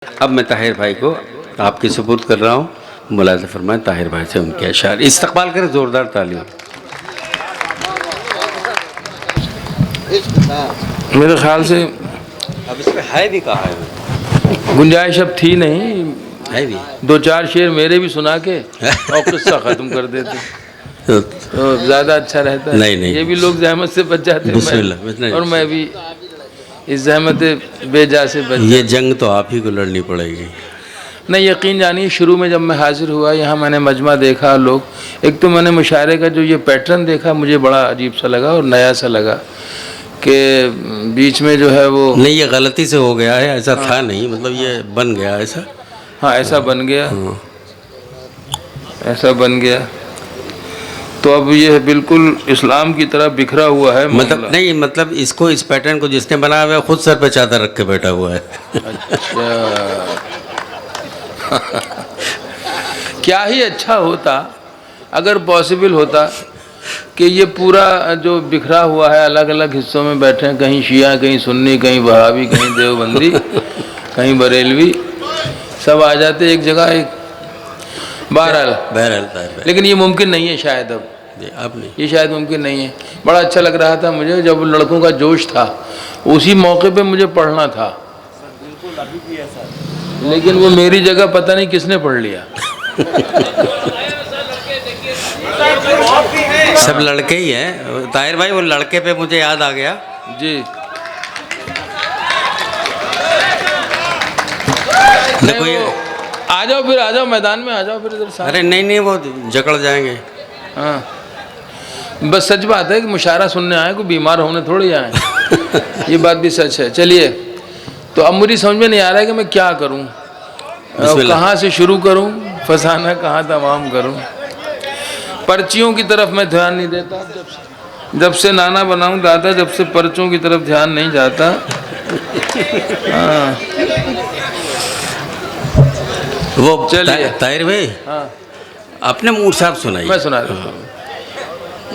अब मैं ताहिर भाई को आपके सुपुर्द कर रहा हूँ। मुलाज़ा फरमाएं ताहिर भाई से उनके अशार इस्तकबाल करें, ज़ोरदार तालियां। मेरे ख्याल से अब इसमें है भी कहा है, गुंजाइश अब थी नहीं, है भी दो चार शेर मेरे भी सुना के और किस्सा ख़त्म कर देते तो ज़्यादा अच्छा रहता है। नहीं। ये भी लोग जहमत से बच जाते बिस्मिल्लाह। और मैं भी इस जहमत बेजा से बच ये जंग तो आप ही को लड़नी पड़ेगी। नहीं, यकीन जानिए शुरू में जब मैं हाजिर हुआ यहाँ मैंने मजमा देखा, लोग एक तो मैंने मुशायरे का जो ये पैटर्न देखा मुझे बड़ा अजीब सा लगा और नया सा लगा कि बीच में जो है वो नहीं, ये गलती से हो गया है, ऐसा था नहीं, मतलब ये बन गया ऐसा। हाँ ऐसा बन गया, ऐसा बन गया। तो अब ये बिल्कुल इस्लाम की तरह बिखरा हुआ है मतलब नहीं, मतलब इसको, इस पैटर्न को जिसने बनाया हुआ है खुद सर पे चादर रख के बैठा हुआ है। अच्छा क्या ही अच्छा होता अगर पॉसिबल होता कि ये पूरा जो बिखरा हुआ है अलग अलग हिस्सों में बैठे हैं, कहीं शिया, कहीं सुन्नी, कहीं वहाबी, कहीं देवबंदी, कहीं बरेलवी, सब आ जाते एक जगह। एक बहरहाल लेकिन ये मुमकिन नहीं है शायद, अब नहीं, ये शायद मुमकिन नहीं है। बड़ा अच्छा लग रहा था मुझे जब लड़कों का जोश था, उसी मौके पे मुझे पढ़ना था, लेकिन वो मेरी जगह पता नहीं किसने पढ़ लिया। सब लड़के ही हैं ताहिर भाई, वो लड़के पे मुझे याद आ गया जी। देखो ये, आ जाओ फिर, आ जाओ मैदान में, आ जाओ फिर इधर साथ। अरे नहीं, वो जकड़ जाएंगे। हाँ बस सच बात है कि मुशायरा सुनने आए, कोई बीमार होने थोड़ी आए। ये बात भी सच है। चलिए, तो अब मुझे समझ में नहीं आ रहा है कि मैं क्या करूं, कहाँ से शुरू करूं, फसाना कहाँ तमाम करूं। पर्चियों की तरफ मैं ध्यान नहीं देता, जब से नाना बनाऊं दादा, जब से पर्चों की तरफ ध्यान नहीं जाता। हाँ वो चलिए ताहिर भाई, हाँ अपने मूड साहब सुनाइए। मैं सुना देता हूँ,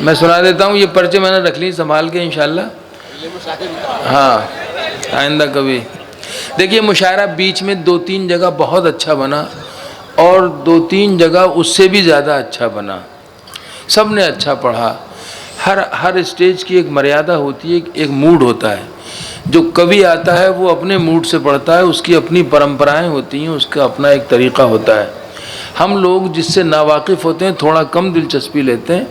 मैं सुना देता हूँ। ये पर्चे मैंने रख ली संभाल के इंशाल्लाह। हाँ आइंदा कभी। देखिए मुशायरा बीच में दो तीन जगह बहुत अच्छा बना और दो तीन जगह उससे भी ज़्यादा अच्छा बना, सब ने अच्छा पढ़ा। हर स्टेज की एक मर्यादा होती है, एक मूड होता है। जो कवि आता है वो अपने मूड से पढ़ता है, उसकी अपनी परंपराएं होती हैं, उसका अपना एक तरीक़ा होता है। हम लोग जिससे नावाकिफ़ होते हैं थोड़ा कम दिलचस्पी लेते हैं,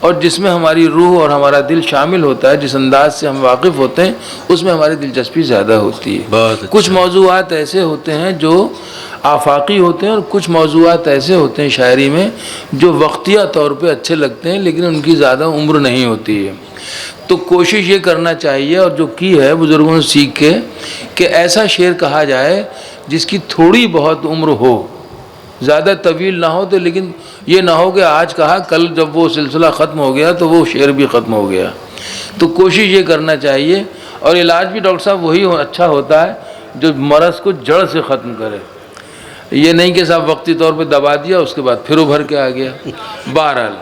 और जिसमें हमारी रूह और हमारा दिल शामिल होता है, जिस अंदाज से हम वाकिफ़ होते हैं उसमें हमारी दिलचस्पी ज़्यादा होती है। अच्छा। कुछ मौज़ूआत ऐसे होते हैं जो आफाकी होते हैं और कुछ मौज़ूआत ऐसे होते हैं शायरी में जो वक्तिया तौर पे अच्छे लगते हैं लेकिन उनकी ज़्यादा उम्र नहीं होती है। तो कोशिश ये करना चाहिए, और जो की है बुज़ुर्गों से सीख के, कि ऐसा शेर कहा जाए जिसकी थोड़ी बहुत उम्र हो, ज़्यादा तवील ना हो, तो लेकिन ये ना हो कि आज कहा कल जब वो सिलसिला ख़त्म हो गया तो वो शेर भी ख़त्म हो गया। तो कोशिश ये करना चाहिए, और इलाज भी डॉक्टर साहब वही अच्छा होता है जो मरज़ को जड़ से ख़त्म करे। ये नहीं कि साहब वक्ती तौर पे दबा दिया उसके बाद फिर उभर के आ गया। बहरहाल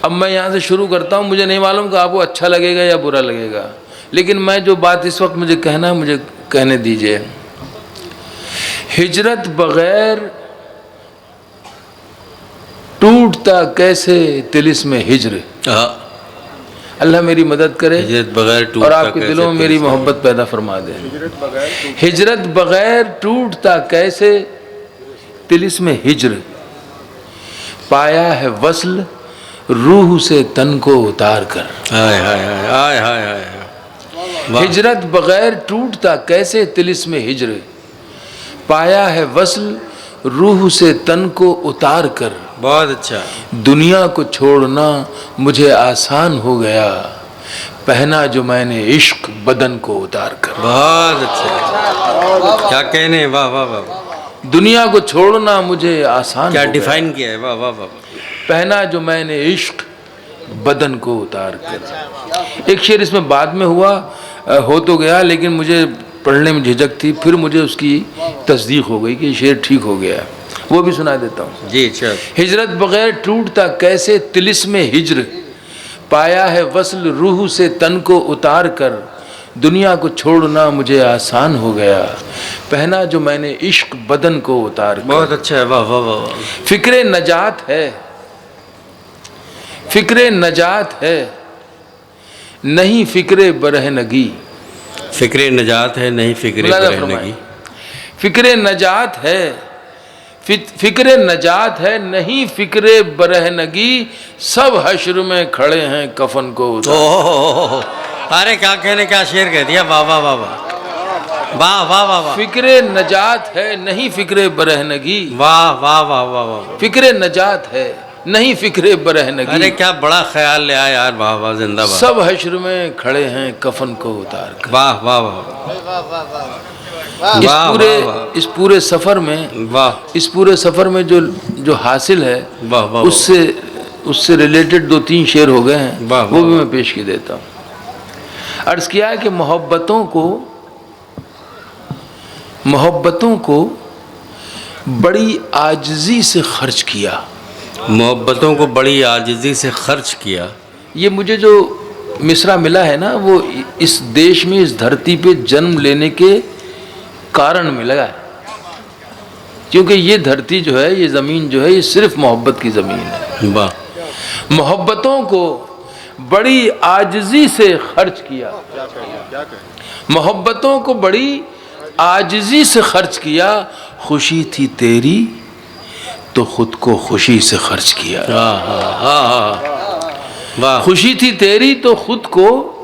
अब मैं यहाँ से शुरू करता हूँ। मुझे नहीं मालूम कि आपको अच्छा लगेगा या बुरा लगेगा, लेकिन मैं जो बात इस वक्त मुझे कहना है मुझे कहने दीजिए। हिजरत बगैर टूटता कैसे तिलिस्म हिज्र। अल्लाह मेरी मदद करे हिजरत बगैर टूटता और आपके दिलों में मेरी मोहब्बत पैदा फरमा दे। हिजरत बगैर टूटता कैसे तिलिस्म हिज्र, पाया है वस्ल रूह से तन को उतार कर। हाय हाय हाय हाय हाय। हिजरत बगैर टूटता कैसे तिलिस्म हिज्र, पाया है वस्ल रूह से तन को उतार कर। बहुत अच्छा। दुनिया को छोड़ना मुझे आसान हो गया, पहना जो मैंने इश्क बदन को उतार कर। बहुत अच्छा, क्या कहने, वाह वाह वाह। दुनिया को छोड़ना मुझे आसान क्या हो डिफाइन गया, किया है, वाह वाह वाह। पहना जो मैंने इश्क बदन को उतार कर। एक शेर इसमें बाद में हुआ, हो तो गया, लेकिन मुझे पढ़ने में झिझक थी, फिर मुझे उसकी तस्दीक हो गई कि शेर ठीक हो गया, वो भी सुना देता हूँ जी। चल। हिजरत बगैर टूटता कैसे तिलिस्म हिज्र, पाया है वस्ल रूह से तन को उतार कर। दुनिया को छोड़ना मुझे आसान हो गया, पहना जो मैंने इश्क बदन को उतार कर। बहुत अच्छा है, वाह वाह वाह। फिक्रे नजात है, फिक्रे नजात है, नहीं फिक्रे बरहनगी। फिक्रे नजात है, नहीं फिक्रे बरहनगी। फिक्रे नजात है, फिक्रे नजात है, नहीं फिक्रे बरहनगी। सब हश्र में खड़े हैं कफन को उतार। ओह, अरे क्या कहने, क्या शेर कह दिया, वाह वाह वाह वाह वाह वाह वाह वाह। फिक्रे नजात है, नहीं फिक्रे बरहनगी। वाह वाह वाह वाह वाह। फिक्रे नजात है, नहीं फिक्रे बरहनगी। अरे क्या बड़ा ख्याल ले आया यार, वाह वाह, जिंदाबाद। सब हश्र में खड़े हैं कफन को उतार कर। वाह वाह वाह। इस पूरे सफर में, वाह, इस पूरे सफर में जो हासिल है, वाह वाह, उससे रिलेटेड 2-3 शेर हो गए हैं, वाह, वो भी मैं पेश की देता हूँ। अर्ज किया है कि मोहब्बतों को बड़ी आजिज़ी से खर्च किया। मोहब्बतों को बड़ी आजिज़ी से खर्च किया। ये मुझे जो मिसरा मिला है ना, वो इस देश में, इस धरती पे जन्म लेने के कारण मिला है, क्योंकि ये धरती जो है, ये ज़मीन जो है, ये सिर्फ मोहब्बत की ज़मीन है। वाह। मोहब्बतों को बड़ी आजिज़ी से खर्च किया, मोहब्बतों को बड़ी आजिज़ी से खर्च किया। खुशी थी तेरी तो खुद को खुशी से खर्च किया। वाह। खुशी थी तेरी तो खुद को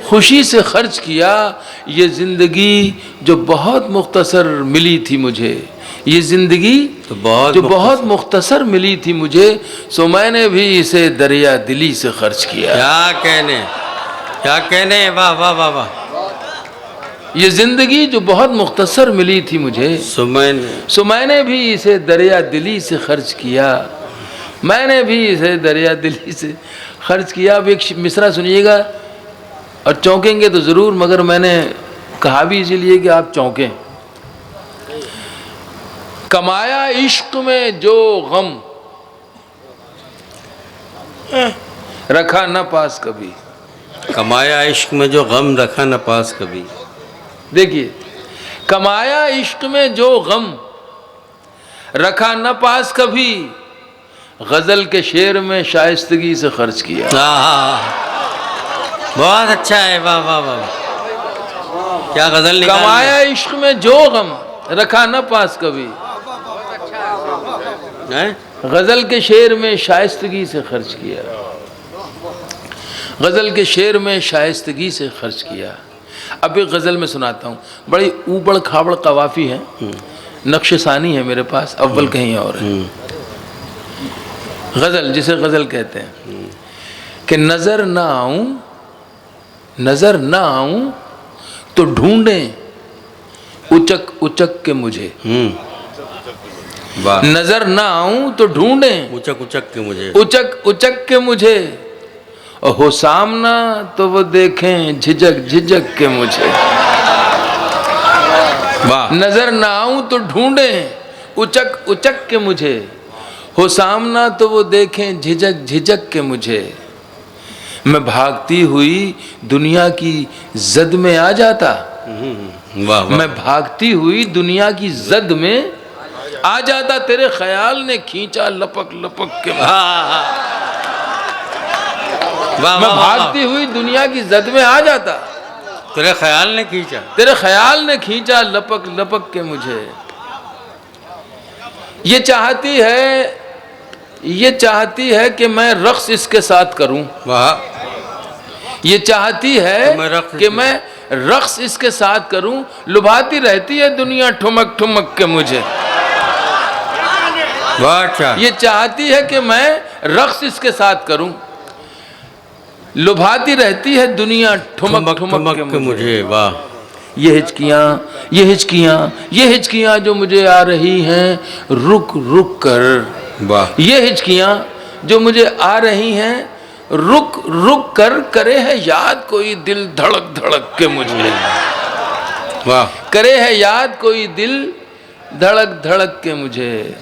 खुशी से खर्च किया। ये ज़िंदगी जो बहुत मुख्तसर मिली थी मुझे, ये ज़िंदगी तो बहुत मुख्तसर मिली थी मुझे, सो मैंने भी इसे दरिया दिली से खर्च किया। क्या कहने, वाह वाह वाह वाह। ये ज़िंदगी जो बहुत मुख्तसर मिली थी मुझे, सो मैंने भी इसे दरिया दिली से खर्च किया। मैंने भी इसे दरिया दिली से खर्च किया। अब एक मिसरा सुनिएगा और चौंकेंगे तो ज़रूर, मगर मैंने कहा भी इसीलिए कि आप चौंकें। कमाया इश्क में जो गम, रखा न पास कभी। कमाया इश्क में जो गम, रखा न पास कभी। देखिए, कमाया इश्क में जो गम, रखा न पास कभी। गजल के शेर में शाइस्तगी से खर्च किया। बहुत अच्छा है, वाह वाह वाह। क्या गजल निकाली। कमाया इश्क में जो गम, रखा न पास कभी। गजल के शेर में शाइस्तगी से खर्च किया। गजल के शेर में शाइस्तगी से खर्च किया। अब एक गज़ल में सुनाता हूँ, बड़ी ऊबड़ खाबड़ कवाफ़ी है, नक्श सानी है मेरे पास, अव्वल कहीं और है। गज़ल जिसे गज़ल कहते हैं कि नज़र ना आऊँ तो ढूंढें उचक उचक के मुझे। नज़र ना आऊँ तो ढूंढें उचक उचक के मुझे, उचक उचक के मुझे। और हो सामना तो वो देखें झिझक झिझक के मुझे। वाह। नजर ना आऊं तो ढूंढें उचक उचक के मुझे, हो सामना तो वो देखें झिझक झिझक के मुझे। मैं भागती हुई दुनिया की जद में आ जाता। वाह। मैं भागती हुई दुनिया की जद में आ जाता, तेरे ख्याल ने खींचा लपक लपक के। मैं भागती हुई दुनिया की जद में आ जाता, तेरे ख्याल ने खींचा लपक लपक के मुझे। ये चाहती है कि मैं रक्स इसके साथ करूं। वाह। ये चाहती है कि मैं रक्स इसके साथ करूं। लुभाती रहती है दुनिया ठुमक ठुमक के मुझे। वाह। ये चाहती है कि मैं रक्स इसके साथ करूं, लुभाती रहती है दुनिया ठुमक ठुमक के मुझे। वाह। ये हिचकियां जो मुझे आ रही हैं रुक रुक कर। वाह। ये हिचकियां जो मुझे आ रही हैं रुक रुक कर, करे है याद कोई दिल धड़क धड़क के मुझे। वाह। करे है याद कोई दिल धड़क धड़क के मुझे।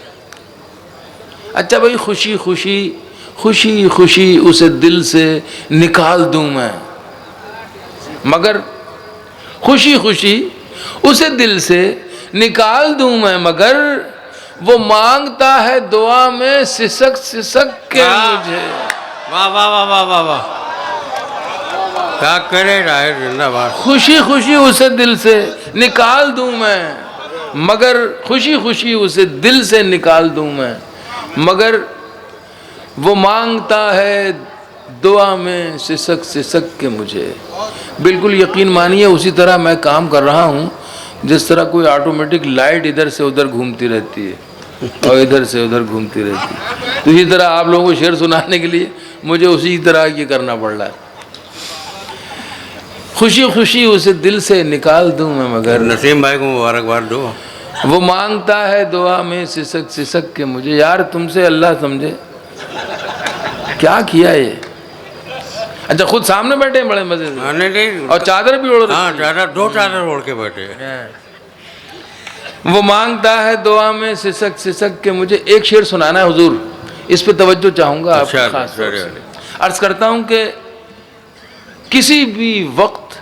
अच्छा भाई, खुशी खुशी खुशी खुशी उसे दिल से निकाल दूं मैं, मगर खुशी खुशी उसे दिल से निकाल दूं मैं, मगर वो मांगता है दुआ में सिसक सिसक के मुझे। वाह वाह वाह वाह वाह वाह, क्या करे राय जिंदाबाद। खुशी खुशी उसे दिल से निकाल दूं मैं, मगर खुशी खुशी उसे दिल से निकाल दूं मैं, मगर वो मांगता है दुआ में सिसक सिसक के मुझे। बिल्कुल यकीन मानिए उसी तरह मैं काम कर रहा हूँ जिस तरह कोई ऑटोमेटिक लाइट इधर से उधर घूमती रहती है और इधर से उधर घूमती रहती है। तो इसी तरह आप लोगों को शेर सुनाने के लिए मुझे उसी तरह ये करना पड़ रहा है। खुशी खुशी उसे दिल से निकाल दूं मैं, मगर नसीम भाई को मुबारकबाद दो। वो मांगता है दुआ में सिसक सिसक के मुझे। यार तुमसे अल्लाह समझे क्या किया ये। अच्छा खुद सामने बैठे हैं बड़े मजे से, नहीं और चादर भी ओढ़ रखी है। हाँ चादर, दो चादर ओढ़ के बैठे हैं। वो मांगता है दुआ में सिसक सिसक के मुझे। एक शेर सुनाना है हुजूर, इस पे तवज्जो चाहूंगा आपको अच्छा, खास तौर से। अर्ज करता हूं कि किसी भी वक्त,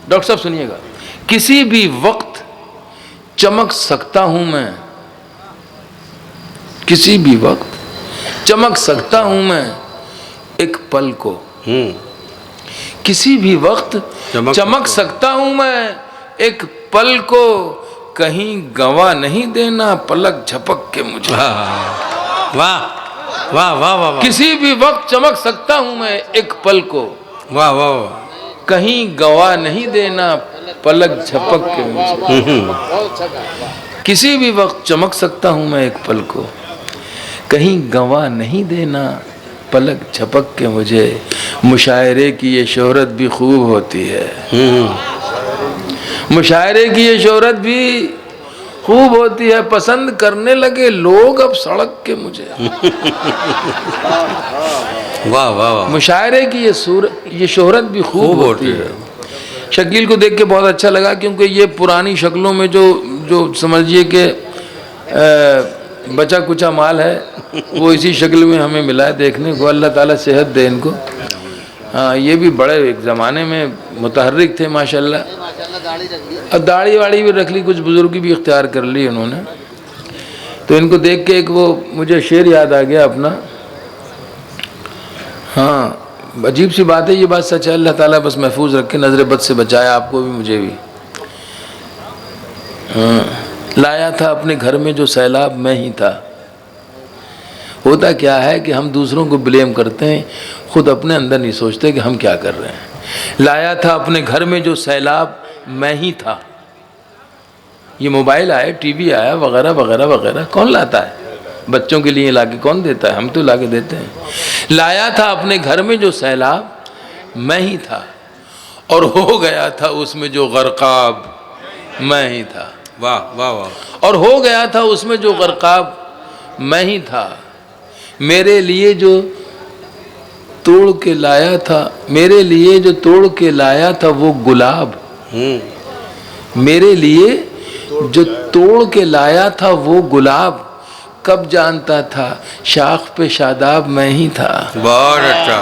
डॉक्टर साहब सुनिएगा, किसी भी वक्त चमक सकता हूं मैं, किसी भी वक्त चमक सकता हूं मैं एक पल को। किसी भी वक्त चमक सकता हूं मैं एक पल को, कहीं गवा नहीं देना पलक झपक के मुझे। वाह वाह वाह वाह वाह। किसी भी वक्त चमक सकता हूं मैं एक पल को, वाह वाह वाह। कहीं गवा नहीं देना पलक झपक के मुझे। किसी भी वक्त चमक सकता हूं मैं एक पल को, कहीं गवा नहीं देना पलक झपक के मुझे। मुशायरे की ये शोहरत भी खूब होती है, मुशायरे की ये शोहरत भी खूब होती है, पसंद करने लगे लोग अब सड़क के मुझे। वाह वाह वाह। मुशायरे की ये शोहरत भी खूब होती है। शकील को देख के बहुत अच्छा लगा, क्योंकि ये पुरानी शक्लों में जो समझिए कि बचा कुचा माल है वो इसी शक्ल में हमें मिला है देखने को। अल्लाह ताला सेहत दे इनको। हाँ ये भी बड़े एक ज़माने में मुतहर्रिक थे माशाल्लाह। अब दाढ़ी वाड़ी भी रख ली, कुछ बुजुर्गी भी इख्तियार कर ली उन्होंने। तो इनको देख के एक वो मुझे शेर याद आ गया अपना। हाँ अजीब सी बात है, ये बात सच है। अल्लाह ताला बस महफूज रखे, नज़र बद से बचाया आपको भी मुझे भी। हाँ लाया था अपने घर में जो सैलाब मैं ही था। होता क्या है कि हम दूसरों को ब्लेम करते हैं, खुद अपने अंदर नहीं सोचते कि हम क्या कर रहे हैं। लाया था अपने घर में जो सैलाब मैं ही था। ये मोबाइल आए, टीवी आया, वगैरह वगैरह वगैरह, कौन लाता है? बच्चों के लिए ला के कौन देता है? हम तो ला के देते हैं। लाया था अपने घर में जो सैलाब मैं ही था, और हो गया था उसमें जो गर्काब मैं ही था। वाह वाह वाह। और हो गया था उसमें जो गर्काब मैं ही था। मेरे लिए जो तोड़ के लाया था, मेरे लिए जो तोड़ के लाया था वो गुलाब, मेरे लिए जो तोड़ के लाया था वो गुलाब, कब जानता था शाख पे शादाब मैं ही था। बहुत अच्छा,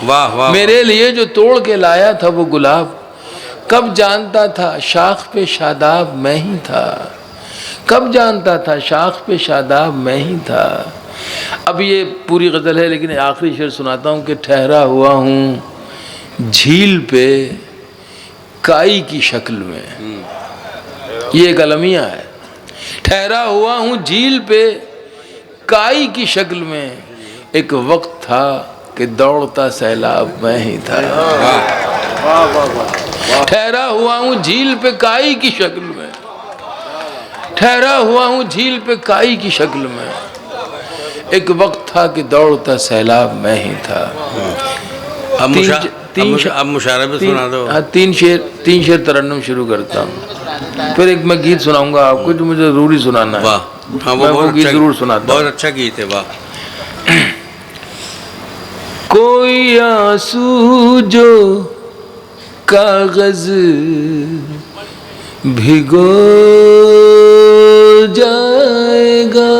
वाह वाह। मेरे लिए जो तोड़ के लाया था वो गुलाब, कब जानता था शाख पे शादाब मैं ही था। कब जानता था शाख पे शादाब मैं ही था। अब ये पूरी गज़ल है, लेकिन आखिरी शेर सुनाता हूँ कि ठहरा हुआ हूँ झील पे काई की शक्ल में। ये एक अलमिया है। ठहरा हुआ हूँ झील पे काई की शक्ल में, एक वक्त था कि दौड़ता सैलाब मैं ही था। ठहरा हुआ हूँ झील पे काई की शक्ल में, ठहरा हुआ हूँ झील पे काई की शक्ल में, एक वक्त था कि दौड़ता सैलाब मैं ही था। अब मुशायरा भी सुना दो। हाँ तीन शेर तरन्नुम शुरू करता हूँ, फिर एक मैं गीत सुनाऊंगा आपको जो मुझे जरूरी सुनाना है। वाह हाँ, मैं वो गीत जरूर सुनाता हूँ। बहुत अच्छा गीत है। वाह। कोई आंसू जो कागज भिगो जाएगा,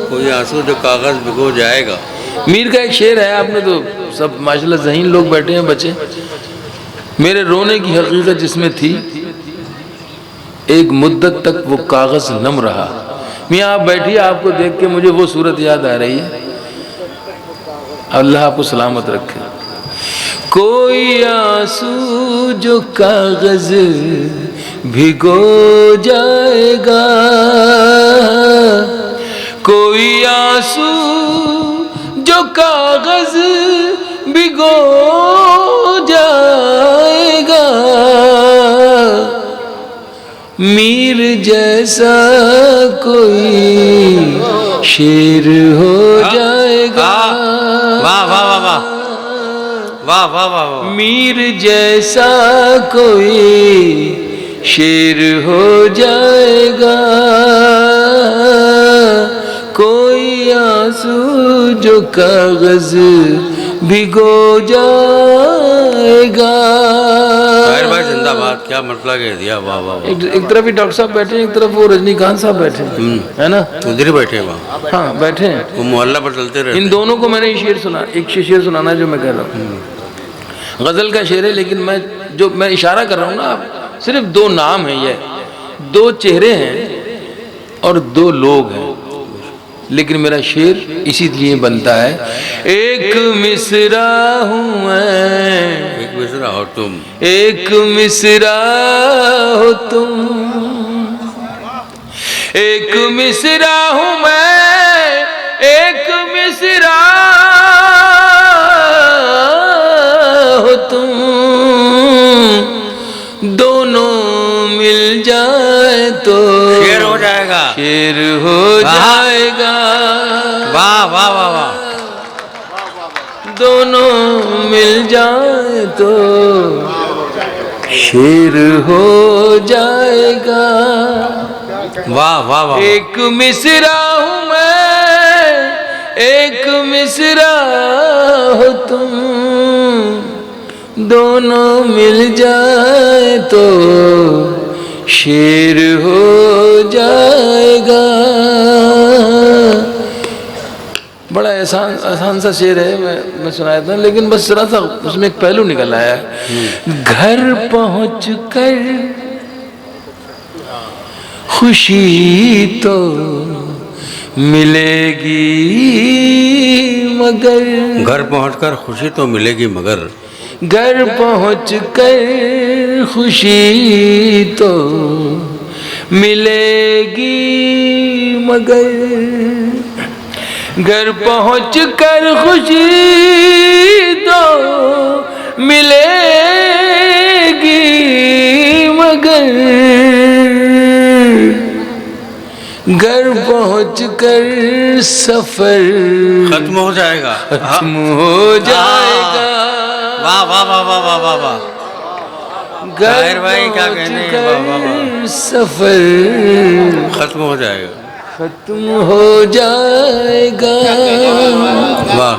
कोई आंसू जो कागज भिगो जाएगा। मीर का एक शेर है, आपने तो सब माशाल्लाह ज़हीन लोग बैठे हैं बच्चे। मेरे रोने की हकीकत जिसमें थी, एक मुद्दत तक वो कागज नम रहा। मियाँ आप बैठिए, आपको देख के मुझे वो सूरत याद आ रही है। अल्लाह आपको सलामत रखे। कोई आंसू जो कागज भिगो जाएगा, कोई आंसू जो कागज भिगो जाएगा, मीर जैसा कोई शेर हो जाएगा। वाह वाह वाह वाह वाह वाह वाह वाह। मीर जैसा कोई शेर हो जाएगा, कोई आंसू जो कागज भिगो जाएगा। ताहिर भाई जिंदाबाद, क्या मतलब कह दिया, वाह वाह वाह। एक तरफ ही डॉक्टर साहब बैठे, एक तरफ वो रजनीकांत साहब बैठे, है ना? उधर ही बैठे वहाँ, हाँ बैठे हैं। वो मोहल्ला पर चलते रहते। इन दोनों को मैंने शेर सुना, एक शेर सुनाना जो मैं कह रहा हूँ, गजल का शेर है, लेकिन मैं इशारा कर रहा हूँ ना, आप सिर्फ दो नाम है, ये दो चेहरे हैं और दो लोग हैं, लेकिन मेरा शेर इसी लिए बनता है। एक मिसरा हूँ मैं, एक मिसरा हो तुम, एक मिसरा हो तुम, एक मिसरा हूँ मैं, एक मिसरा हो तुम, दोनों मिल जाए तो शेर हो जाएगा, शेर हो जाएगा। वाह वाह वाह वाह। दोनों मिल जाए तो शेर हो जाएगा। वाह वाह वाह। एक मिसरा हूँ मैं, एक मिसरा हो तुम, दोनों मिल जाए तो शेर हो जाएगा। बड़ा आसान सा शेर है, मैं सुनाया था, लेकिन बस जरा सा उसमें एक पहलू निकल आया। घर पहुँच कर खुशी तो मिलेगी मगर, घर पहुंचकर खुशी तो मिलेगी मगर, घर पहुँच कर खुशी तो मिलेगी मगर, घर पहुँच कर खुशी तो मिलेगी मगर, घर पहुँच कर सफर खत्म हो जाएगा, खत्म हो जाएगा। वाह वाह वाह वाह वाह वाह वाह। ताहिर भाई क्या कहने हैं, वाह वाह वाह। सफर खत्म हो जाएगा, खत्म हो जाएगा। वाह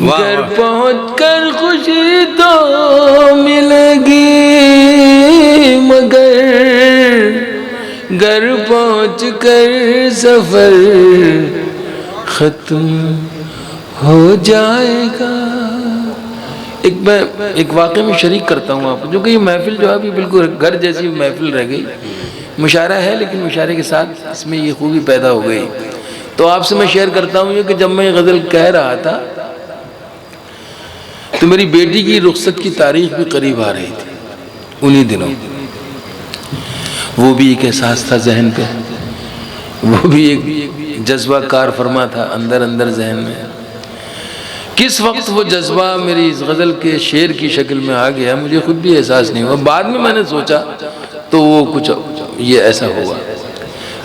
वाह घर वाह। पहुँच कर खुशी तो मिलेगी मगर, घर पहुँच कर सफर खत्म हो जाएगा। एक वाक़े में शरीक करता हूँ आपको, जो कि ये महफिल जो है अभी बिल्कुल घर जैसी महफिल रह गई। मुशायरा है, लेकिन मुशायरे के साथ इसमें ये खूबी पैदा हो गई। तो आपसे मैं शेयर करता हूँ कि जब मैं ये गज़ल कह रहा था तो मेरी बेटी की रुखसत की तारीख भी करीब आ रही थी उन्हीं दिनों। वो भी एक एहसास था जहन पे, वो भी एक जज्बा कार फरमा था अंदर अंदर जहन में। किस वक्त वो जज्बा मेरी इस गज़ल के शेर की शक्ल में आ गया मुझे खुद भी एहसास नहीं हुआ। बाद में मैंने सोचा तो वो कुछ ये ऐसा हुआ।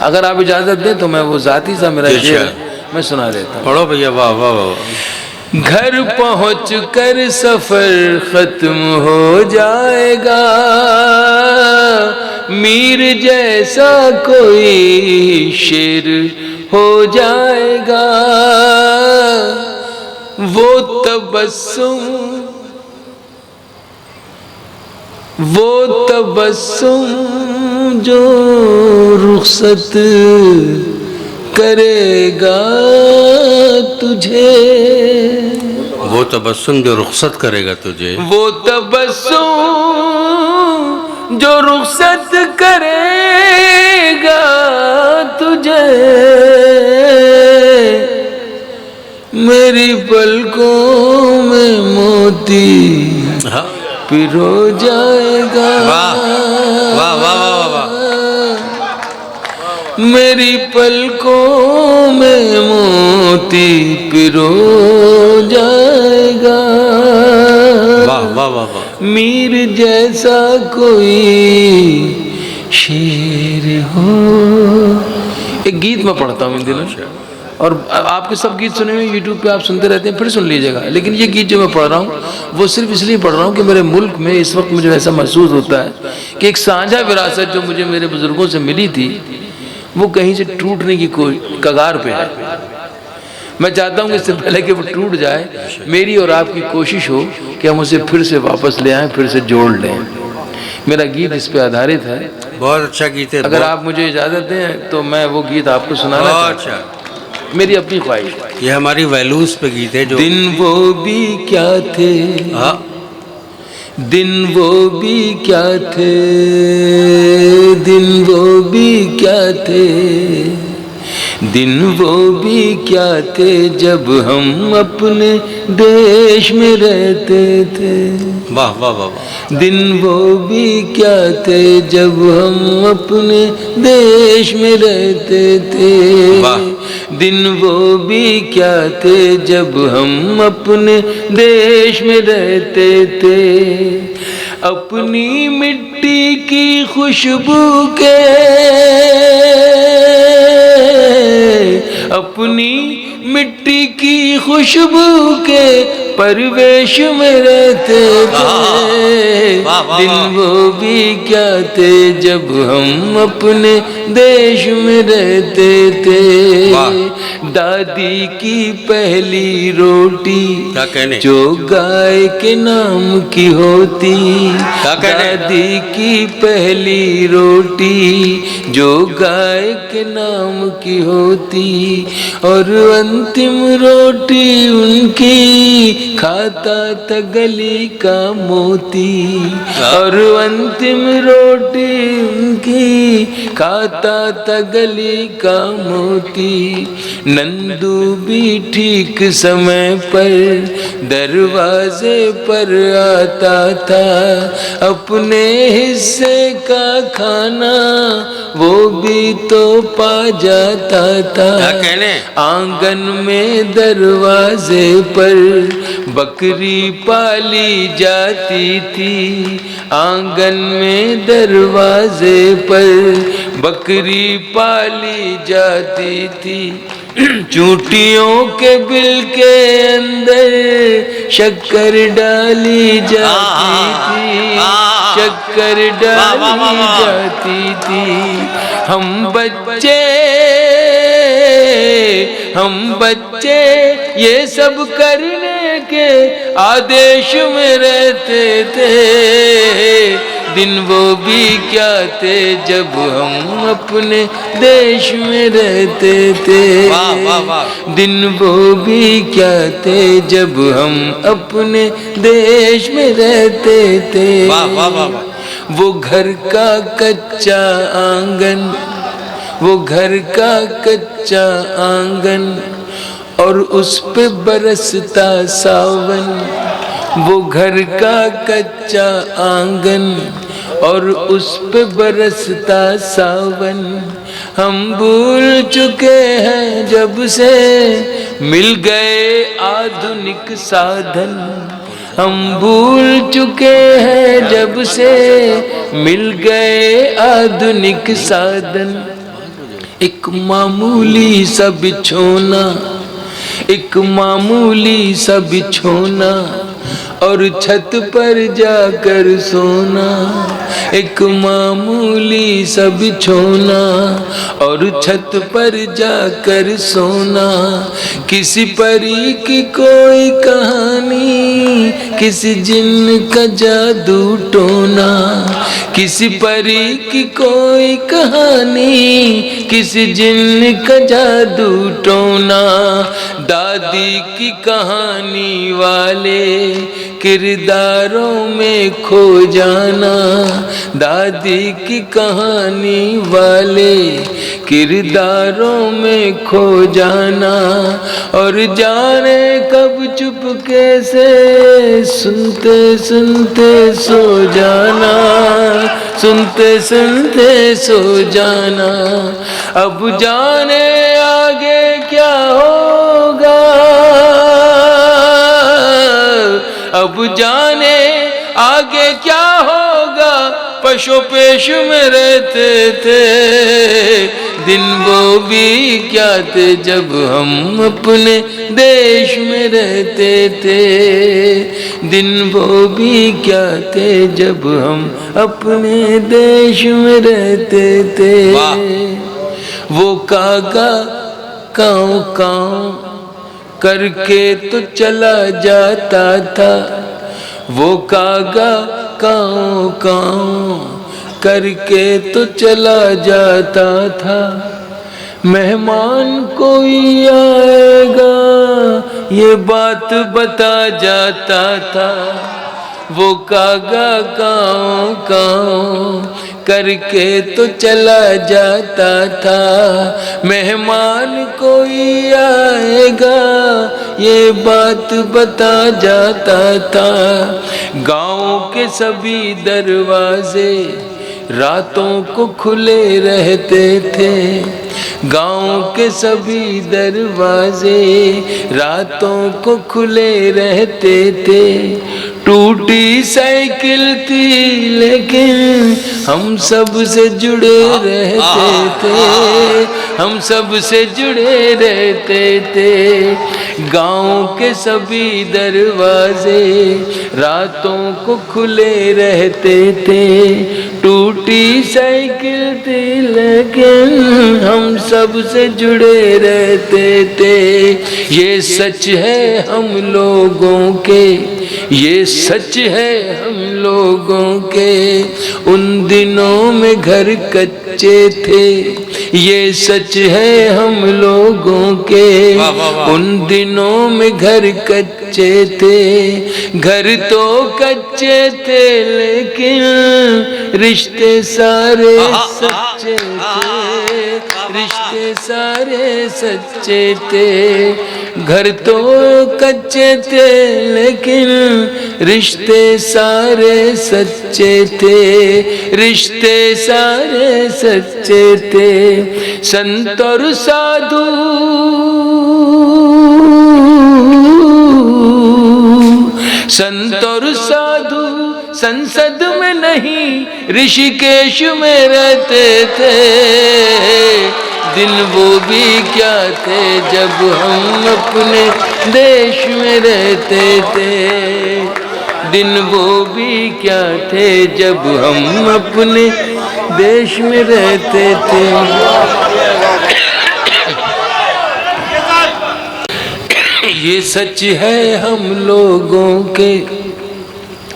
अगर आप इजाज़त दें तो मैं वो ज़ाती सा मेरा शेर मैं सुना देता हूँ। पढ़ो भैया, वाह वाह वाह। घर पहुँच कर सफ़र ख़त्म हो जाएगा, मीर जैसा कोई शेर हो जाएगा। वो तबस्सुम जो रुखसत करेगा तुझे, वो तबस्सुम जो रुखसत करेगा तुझे, वो तबस्सुम जो रुखसत करेगा तुझे, मेरी पलकों में मोती हाँ, पिरो जाएगा। वाह वाह वाह वाह वाह, मेरी पलकों में मोती पिरो जाएगा। वाह वाह वाह वाह, मीर जैसा कोई शेर हो। एक गीत मैं पढ़ता हूँ इन दिनों, और आपके सब गीत सुने हुए यूट्यूब पे आप सुनते रहते हैं, फिर सुन लीजिएगा। लेकिन ये गीत जो मैं पढ़ रहा हूँ वो सिर्फ इसलिए पढ़ रहा हूँ कि मेरे मुल्क में इस वक्त मुझे ऐसा महसूस होता है कि एक साझा विरासत जो मुझे मेरे बुजुर्गों से मिली थी वो कहीं से टूटने की कोई कगार पे है। मैं चाहता हूँ कि इससे पहले कि वो टूट जाए, मेरी और आपकी कोशिश हो कि हम उसे फिर से वापस ले आएं, फिर से जोड़ लें। मेरा गीत इस पे आधारित है। बहुत अच्छा गीत है। अगर आप मुझे इजाज़त दें तो मैं वो गीत आपको सुनाना बहुत चाहता अच्छा, हूं। मेरी अपनी ख्वाहिश है। ये हमारी वैल्यूज पे गीत है जो दिन वो भी क्या थे, हाँ, दिन वो भी क्या थे, दिन वो भी क्या थे, दिन वो भी क्या थे जब हम अपने देश में रहते थे। वाह वाह वाह वाह, दिन वो भी क्या थे जब हम अपने देश में रहते थे। वाह। दिन वो भी क्या थे जब हम अपने देश में रहते थे। अपनी मिट्टी की खुशबू के, अपनी मिट्टी की खुशबू के परवेश में रहते थे। दिन वो भी क्या थे जब हम अपने देश में रहते थे। दादी की पहली रोटी क्या कहने, जो गाय के नाम की होती। दादी की पहली रोटी जो गाय के नाम की होती, और अंतिम रोटी उनकी खाता था गली का मोती। और अंतिम रोटी उनकी खाता था गली का मोती। नंदू भी ठीक समय पर दरवाजे पर आता था, अपने हिस्से का खाना वो भी तो पा जाता था। आंगन में दरवाजे पर बकरी पाली जाती थी। आंगन में दरवाजे पर बकरी पाली जाती थी। चूटियों के बिल के अंदर शक्कर डाली जाती थी। शक्कर डाली जाती थी। हम बच्चे ये सब करने के आदेश में रहते थे। दिन वो भी क्या थे जब हम अपने देश में रहते थे। दिन वो भी क्या थे जब हम अपने देश में रहते थे। वो घर का कच्चा आंगन, वो घर का कच्चा आंगन, और उस पे बरसता सावन। वो घर का कच्चा आंगन और उस पे बरसता सावन। हम भूल चुके हैं जब से मिल गए आधुनिक साधन। हम भूल चुके हैं जब से मिल गए आधुनिक साधन। एक मामूली सा बिछोना, एक मामूली सा बिछोना, और छत पर जाकर सोना, एक मामूली सा बिछोना और छत पर जाकर सोना। किसी परी की कोई कहानी, किसी जिन्न का जादू टोना, किसी परी की कोई कहानी, किसी जिन्न का जादू टोना। दादी की कहानी वाले किरदारों में खो जाना, दादी की कहानी वाले किरदारों में खो जाना। और जाने कब चुपके से सुनते सुनते सो जाना, सुनते सुनते सो जाना। अब जाने आगे क्या होगा, अब जाने आगे क्या होगा। पशु पेश में रहते थे दिन, वो भी क्या थे जब हम अपने देश में रहते थे। दिन वो भी क्या थे जब हम अपने देश में रहते थे। वो कागा काँव काँव करके तो चला जाता था, वो कागा काँव काँव करके तो चला जाता था। मेहमान कोई आएगा ये बात बता जाता था, वो कागा काँव काँव करके तो चला जाता था। मेहमान कोई आएगा ये बात बता जाता था। गाँव के सभी दरवाजे रातों को खुले रहते थे, गाँव के सभी दरवाजे रातों को खुले रहते थे। टूटी साइकिल थी लेकिन हम सब से जुड़े रहते थे, हम सब से जुड़े रहते थे। गाँव के सभी दरवाजे रातों को खुले रहते थे। टूटी साइकिल थी लेकिन हम सब से जुड़े रहते थे। ये सच है हम लोगों के, ये सच है हम लोगों के। उन दिनों में घर कच्चे थे, ये सच है हम लोगों के। उन दिनों में घर कच्चे थे, घर तो कच्चे थे लेकिन रिश्ते सारे सच्चे थे, रिश्ते सारे सच्चे थे। घर तो कच्चे थे लेकिन रिश्ते सारे सच्चे थे, रिश्ते सारे सच्चे थे। संत और साधु संत और साधु संसद में नहीं ऋषिकेश में रहते थे। दिन वो भी क्या थे जब हम अपने देश में रहते थे। दिन वो भी क्या थे जब हम अपने देश में रहते थे। ये सच है हम लोगों के,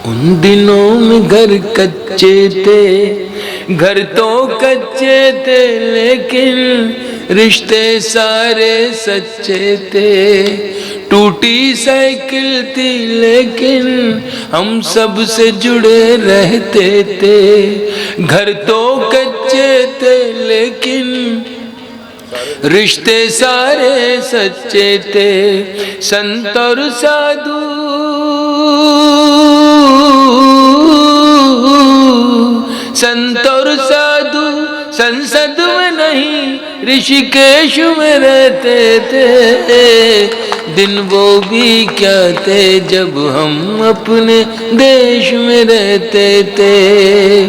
उन दिनों में घर कच्चे थे, घर तो कच्चे थे लेकिन रिश्ते सारे सच्चे थे। टूटी साइकिल थी लेकिन हम सब से जुड़े रहते थे। घर तो कच्चे थे लेकिन रिश्ते सारे सच्चे थे। संत और साधु संत और साधु संसद में नहीं ऋषिकेश में रहते थे। दिन वो भी क्या थे जब हम अपने देश में रहते थे।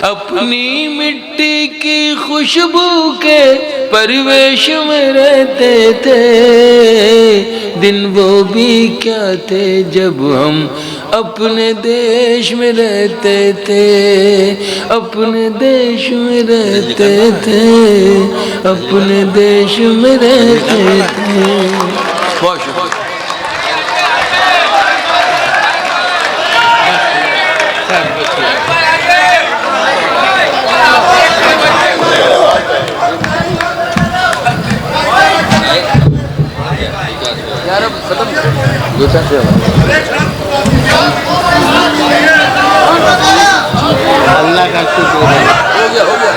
अपनी मिट्टी की खुशबू के परिवेश में रहते थे। दिन वो भी क्या थे जब हम अपने देश में रहते थे, अपने देश में रहते थे, अपने देश में रहते थे। बहुत शुक्रिया। यार अब खत्म अल्लाह का शुक्र है। हो गया।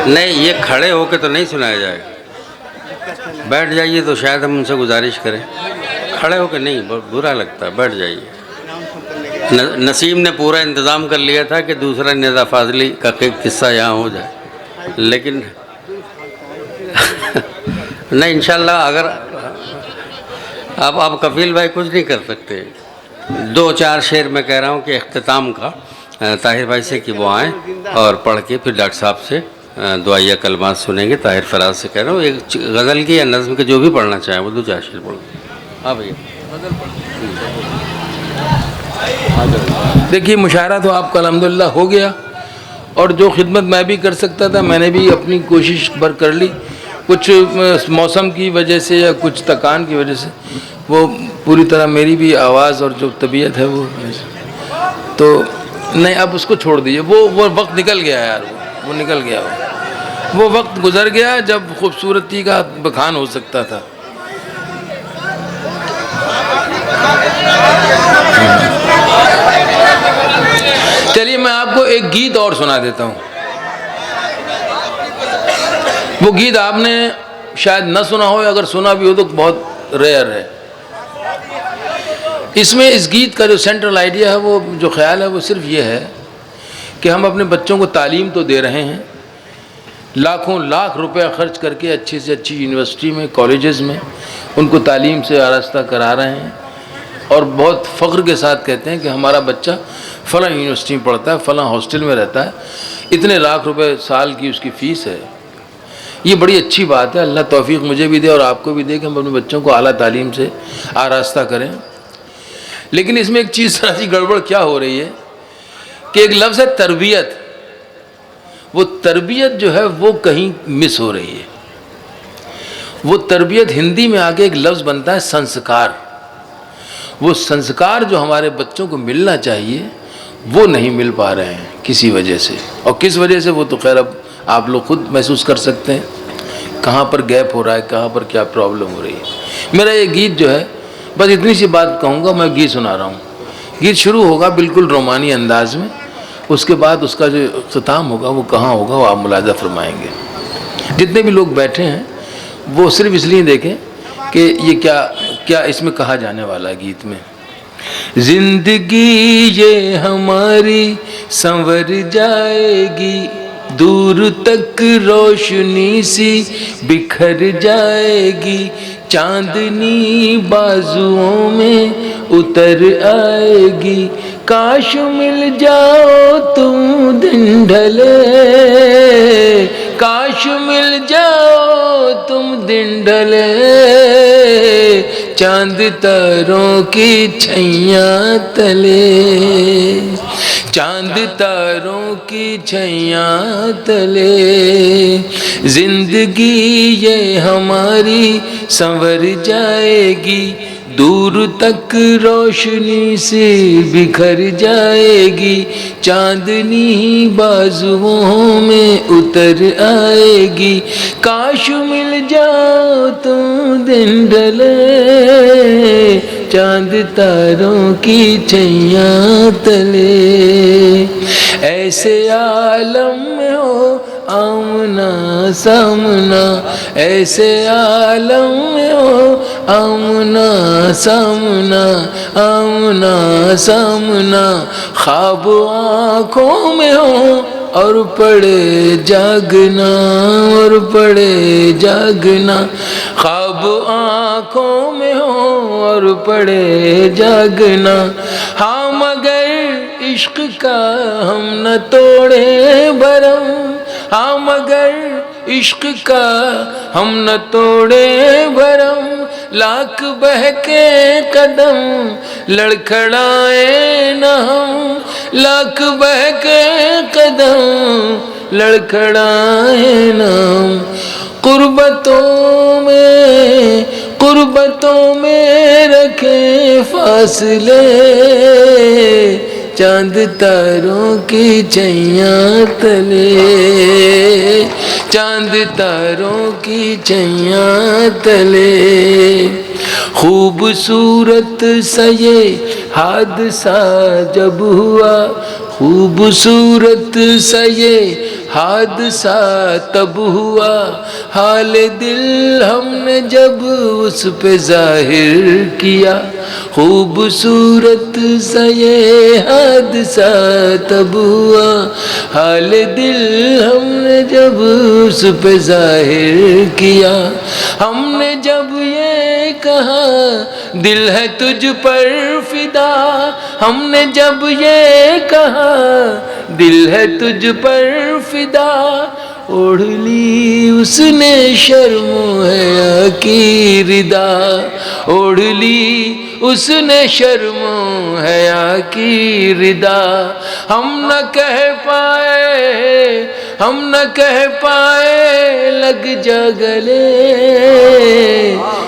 नहीं, ये खड़े होके तो नहीं सुनाया जाएगा। बैठ जाइए तो शायद हम उनसे गुजारिश करें। खड़े होके नहीं, बहुत बुरा लगता है। बैठ जाइए। नसीम ने पूरा इंतज़ाम कर लिया था कि दूसरा निदा फाजली का किस्सा यहाँ हो जाए, लेकिन नहीं, इंशाल्लाह। अगर अब कफील भाई कुछ नहीं कर सकते। 2-4 शेर मैं कह रहा हूँ कि अख्तिताम का ताहिर भाई से कि वो आएँ और पढ़ के फिर डॉक्टर साहब से दुआया कलमात सुनेंगे। ताहिर फराज से कह रहा हूँ, एक गज़ल की या नज़्म के जो भी पढ़ना चाहें वो 2-4 शेर पढ़ो। हाँ भैया। देखिए, मुशायरा तो आपका अल्हम्दुलिल्लाह हो गया, और जो खिदमत मैं भी कर सकता था मैंने भी अपनी कोशिश भर कर ली। कुछ मौसम की वजह से या कुछ तकान की वजह से वो पूरी तरह मेरी भी आवाज़ और जो तबीयत है वो तो नहीं, अब उसको छोड़ दीजिए। वो वक्त निकल गया यार, वो निकल गया। वो वक्त गुजर गया जब खूबसूरती का बखान हो सकता था। चलिए, मैं आपको एक गीत और सुना देता हूँ। वो गीत आपने शायद न सुना हो, अगर सुना भी हो तो बहुत रेयर है। इसमें इस गीत का जो सेंट्रल आइडिया है, वो जो ख्याल है, वो सिर्फ ये है कि हम अपने बच्चों को तालीम तो दे रहे हैं, लाखों लाख रुपया खर्च करके अच्छी से अच्छी यूनिवर्सिटी में, कॉलेजेस में उनको तालीम से आरास्ता करा रहे हैं, और बहुत फ़ख्र के साथ कहते हैं कि हमारा बच्चा फ़लाँ यूनिवर्सिटी में पढ़ता है, फ़लाँ हॉस्टल में रहता है, इतने लाख रुपए साल की उसकी फ़ीस है। ये बड़ी अच्छी बात है। अल्लाह तौफीक मुझे भी दे और आपको भी दे कि हम अपने बच्चों को आला तालीम से आरास्ता करें। लेकिन इसमें एक चीज़ थोड़ा सी गड़बड़ क्या हो रही है कि एक लफ्ज़ है तरबियत। वो तरबियत जो है वो कहीं मिस हो रही है। वो तरबियत हिंदी में आके एक लफ्ज़ बनता है संस्कार। वो संस्कार जो हमारे बच्चों को मिलना चाहिए वो नहीं मिल पा रहे हैं किसी वजह से। और किस वजह से वो तो खैर अब आप लोग खुद महसूस कर सकते हैं, कहाँ पर गैप हो रहा है, कहाँ पर क्या प्रॉब्लम हो रही है। मेरा ये गीत जो है, बस इतनी सी बात कहूँगा, मैं गीत सुना रहा हूँ। गीत शुरू होगा बिल्कुल रोमानी अंदाज में, उसके बाद उसका जो इख्तिताम होगा वो कहाँ होगा वो आप मुलाज़ा फरमाएंगे। जितने भी लोग बैठे हैं वो सिर्फ इसलिए देखें कि ये क्या इसमें कहा जाने वाला है गीत में। जिंदगी ये हमारी संवर जाएगी, दूर तक रोशनी सी बिखर जाएगी, चांदनी बाजुओं में उतर आएगी, काश मिल जाओ तुम दिन ढले, काश मिल जाओ तुम दिन ढले, चांद तारों की छैया तले, चांद तारों की छैया तले, जिंदगी ये हमारी संवर जाएगी, दूर तक रोशनी से बिखर जाएगी, चांदनी बाजुओं में उतर आएगी, काश मिल जाओ तुम दिन ढले, चांद तारों की छैया तले, ऐसे आलम में हो आमना सामना, ऐसे आलम में हो आमना सामना, आमना सामना, ख्वाब आँखों में हो और पड़े जागना, और पड़े जागना, ख्वाब आँखों में हो और पड़े जागना, हाँ मगर इश्क का हम न तोड़े भरम, हाँ मगर इश्क का हम न तोड़े भरम, लाख बहके कदम लड़खड़ाए न हम, लाख बहके कदम लड़खड़ाए न हम। कुर्बतों में रखे फासले, चांद तारों की छैया तले, चांद तारों की छैया तले। खूबसूरत सा ये हादसा जब हुआ, खूबसूरत सा ये हादसा तब हुआ, हाल दिल हमने जब उस पे जाहिर किया। खूबसूरत सा ये हादसा तब हुआ, हाल दिल हमने जब उस पे जाहिर किया। हमने जब ये कहा दिल है तुझ पर फिदा, हमने जब ये कहा दिल है तुझ पर फिदा, ओढ़ ली उसने शर्म हया की रिदा, ओढ़ ली उसने शर्म हया की रिदा। हम न कह पाए, हम न कह पाए लग जा गले,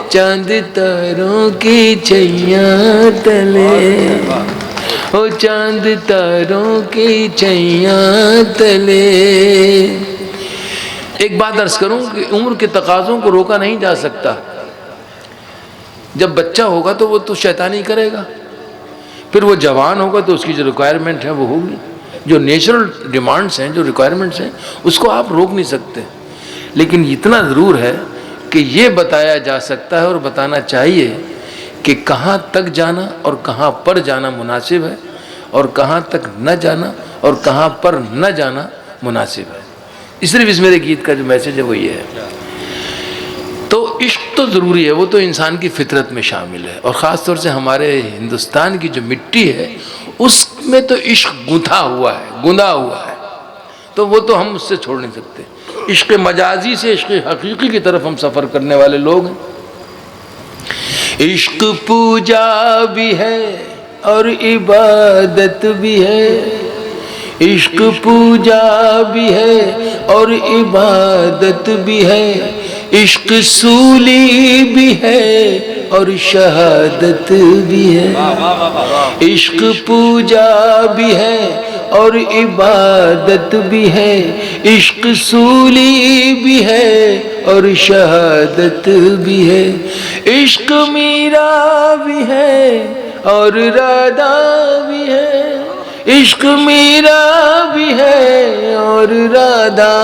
चांद तारों की छैया तले, ओ चांद तारों की छैया तले। एक बात अर्ज करूं कि उम्र के तकाज़ों को रोका नहीं जा सकता। जब बच्चा होगा तो वो तो शैतानी करेगा, फिर वो जवान होगा तो उसकी जो रिक्वायरमेंट है वो होगी, जो नेचुरल डिमांड्स हैं, जो रिक्वायरमेंट्स हैं, उसको आप रोक नहीं सकते। लेकिन इतना ज़रूर है कि ये बताया जा सकता है और बताना चाहिए कि कहाँ तक जाना और कहाँ पर जाना मुनासिब है, और कहाँ तक न जाना और कहाँ पर न जाना मुनासिब है। सिर्फ इस मेरे गीत का जो मैसेज है वो ये है। तो इश्क तो ज़रूरी है, वो तो इंसान की फितरत में शामिल है, और ख़ास तौर से हमारे हिंदुस्तान की जो मिट्टी है उसमें तो इश्क गुंथा हुआ है, गुंदा हुआ है, तो वो तो हम उससे छोड़ नहीं सकते। इश्क मजाजी से इश्क हकीकी की तरफ हम सफ़र करने वाले लोग हैं। इश्क पूजा भी है और इबादत भी है, इश्क पूजा भी है और इबादत भी है, इश्क सूली भी है और शहादत भी है। इश्क पूजा भी है और इबादत भी है, इश्क सूली भी है और शहादत भी है। इश्क मीरा भी है और राधा भी है, इश्क मीरा भी है और राधा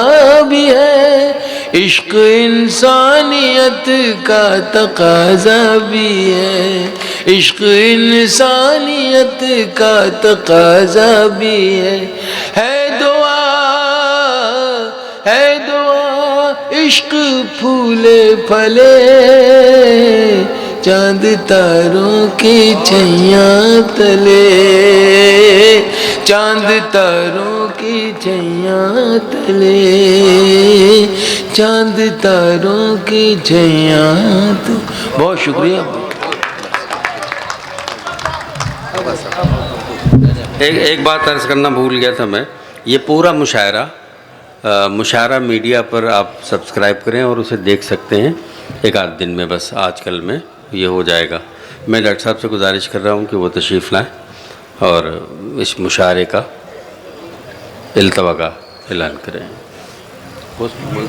भी है, इश्क इंसानियत का तकाजा भी है, इश्क इंसानियत का तकाजा भी है। दुआ है दुआ इश्क फूले फले, चांद तारों की छैया तले, चांद तारों की छैया तले, चांद तारों की छैया तले। बहुत शुक्रिया। एक बात अर्ज़ करना भूल गया था मैं। ये पूरा मुशायरा मीडिया पर आप सब्सक्राइब करें और उसे देख सकते हैं एक आध दिन में, बस आजकल में ये हो जाएगा। मैं डॉक्टर साहब से गुजारिश कर रहा हूँ कि वो तशरीफ़ लाएँ और इस मुशायरे का इल्तवा का ऐलान करें। मुल्तवी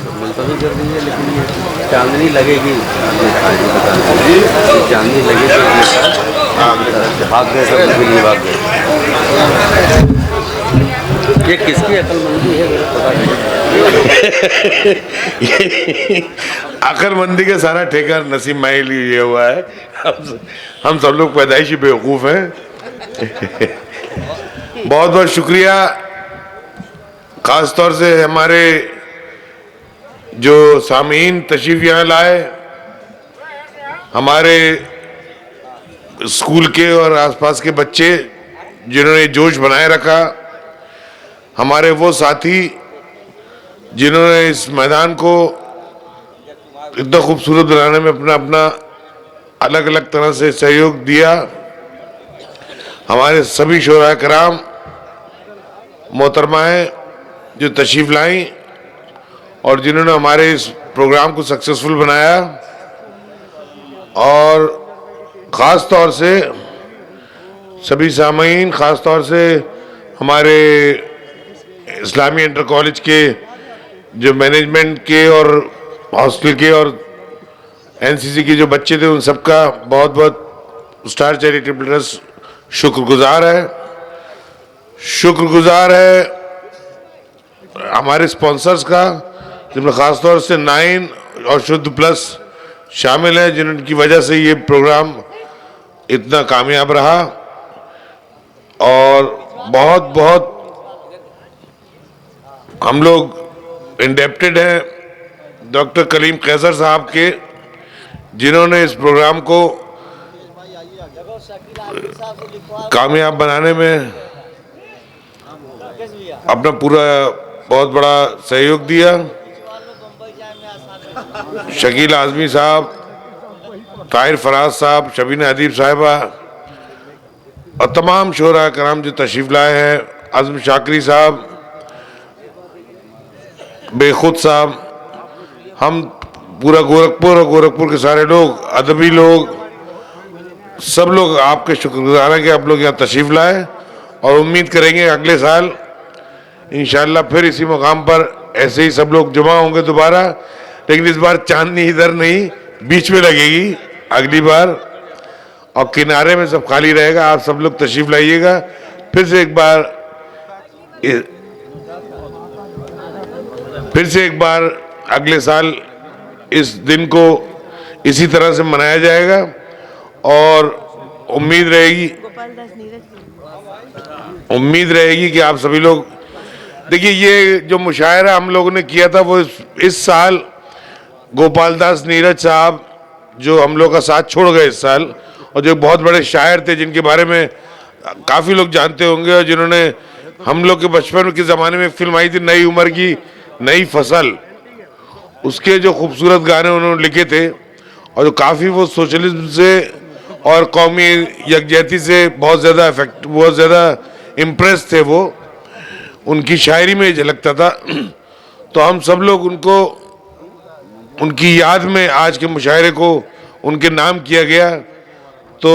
कर दीजिए, लेकिन ये चांदनी लगेगी, चांदनी लगेगी, भाग गए सब बिल्ली भाग गए। ये किसकी अक्लमंदी है मेरा पता नहीं। अक्लमंदी का सारा ठेका नसीब माई लिए हुआ है। हम सब लोग पैदाइशी बेवकूफ़ हैं। बहुत बहुत शुक्रिया। ख़ास तौर से हमारे जो सामीन तशरीफ़ यहाँ लाए, हमारे स्कूल के और आसपास के बच्चे जिन्होंने जोश बनाए रखा, हमारे वो साथी जिन्होंने इस मैदान को इतना खूबसूरत बनाने में अपना अपना अलग अलग तरह से सहयोग दिया। हमारे सभी शोरा कराम मोहतरमाएं जो तशरीफ़ लाई और जिन्होंने हमारे इस प्रोग्राम को सक्सेसफुल बनाया, और ख़ास तौर से सभी सामीन, ख़ास तौर से हमारे इस्लामी इंटर कॉलेज के जो मैनेजमेंट के और हॉस्टल के और एनसीसी के जो बच्चे थे, उन सबका बहुत बहुत स्टार चैरिटेबल ट्रस्ट शुक्रगुजार है। शुक्रगुजार है हमारे स्पॉन्सर्स का, जिनमें ख़ास तौर से 9 और शुद्ध प्लस शामिल हैं, जिनकी वजह से ये प्रोग्राम इतना कामयाब रहा। और बहुत बहुत हम लोग इंडेप्टेड हैं डॉक्टर कलीम कैसर साहब के, जिन्होंने इस प्रोग्राम को कामयाब बनाने में अपना पूरा बहुत बड़ा सहयोग दिया। शकील आज़मी साहब, ताहिर फराज साहब, शबीना अदीब साहिबा और तमाम शोरा कराम जो तशरीफ़ लाए हैं, आज़म शाकरी साहब, बेखुद साहब, हम पूरा गोरखपुर और गोरखपुर के सारे लोग, अदबी लोग, सब लोग आपके शुक्रगुजार हैं कि आप लोग यहाँ तशरीफ़ लाए। और उम्मीद करेंगे अगले साल इंशाअल्लाह फिर इसी मुकाम पर ऐसे ही सब लोग जमा होंगे दोबारा, लेकिन इस बार चांदनी इधर नहीं, बीच में लगेगी अगली बार, और किनारे में सब खाली रहेगा। आप सब लोग तशरीफ़ लाइएगा। फिर से एक बार अगले साल इस दिन को इसी तरह से मनाया जाएगा, और उम्मीद रहेगी कि आप सभी लोग देखिए, ये जो मुशायरा हम लोगों ने किया था वो इस साल गोपाल दास नीरज साहब जो हम लोग का साथ छोड़ गए इस साल, और जो बहुत बड़े शायर थे जिनके बारे में काफ़ी लोग जानते होंगे, और जिन्होंने हम लोग के बचपन के ज़माने में फिल्म आई थी नई उम्र की नई फसल, उसके जो खूबसूरत गाने उन्होंने लिखे थे, और जो काफ़ी वो सोशलिज्म से और कौमी यकजहती से बहुत ज़्यादा इम्प्रेस थे, वो उनकी शायरी में झलकता था। तो हम सब लोग उनको उनकी याद में आज के मुशायरे को उनके नाम किया गया। तो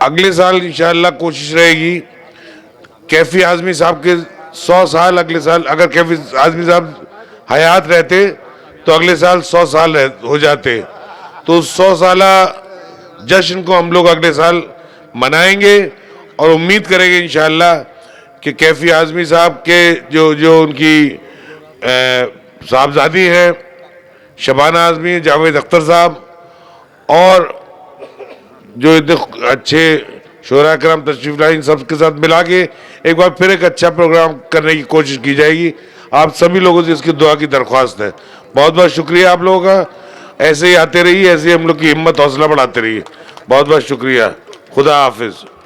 अगले साल इंशाअल्लाह कोशिश रहेगी, कैफ़ी आज़मी साहब के 100 साल अगले साल, अगर कैफ़ी आज़मी साहब हयात रहते तो अगले साल 100 साल हो जाते, तो 100 साला जश्न को हम लोग अगले साल मनाएंगे। और उम्मीद करेंगे इंशाअल्लाह कि कैफ़ी आज़मी साहब के जो उनकी साहबजादी हैं शबाना आज़मी, जावेद अख्तर साहब, और जो इतने अच्छे शोरा कराम तशरीफ़ लाए, इन सब के साथ मिला के एक बार फिर एक अच्छा प्रोग्राम करने की कोशिश की जाएगी। आप सभी लोगों से इसकी दुआ की दरख्वास्त है। बहुत बहुत शुक्रिया आप लोगों का, ऐसे ही आते रहिए, ऐसे ही हम लोग की हिम्मत हौसला बढ़ाते रहिए। बहुत बहुत शुक्रिया। खुदा हाफिज़।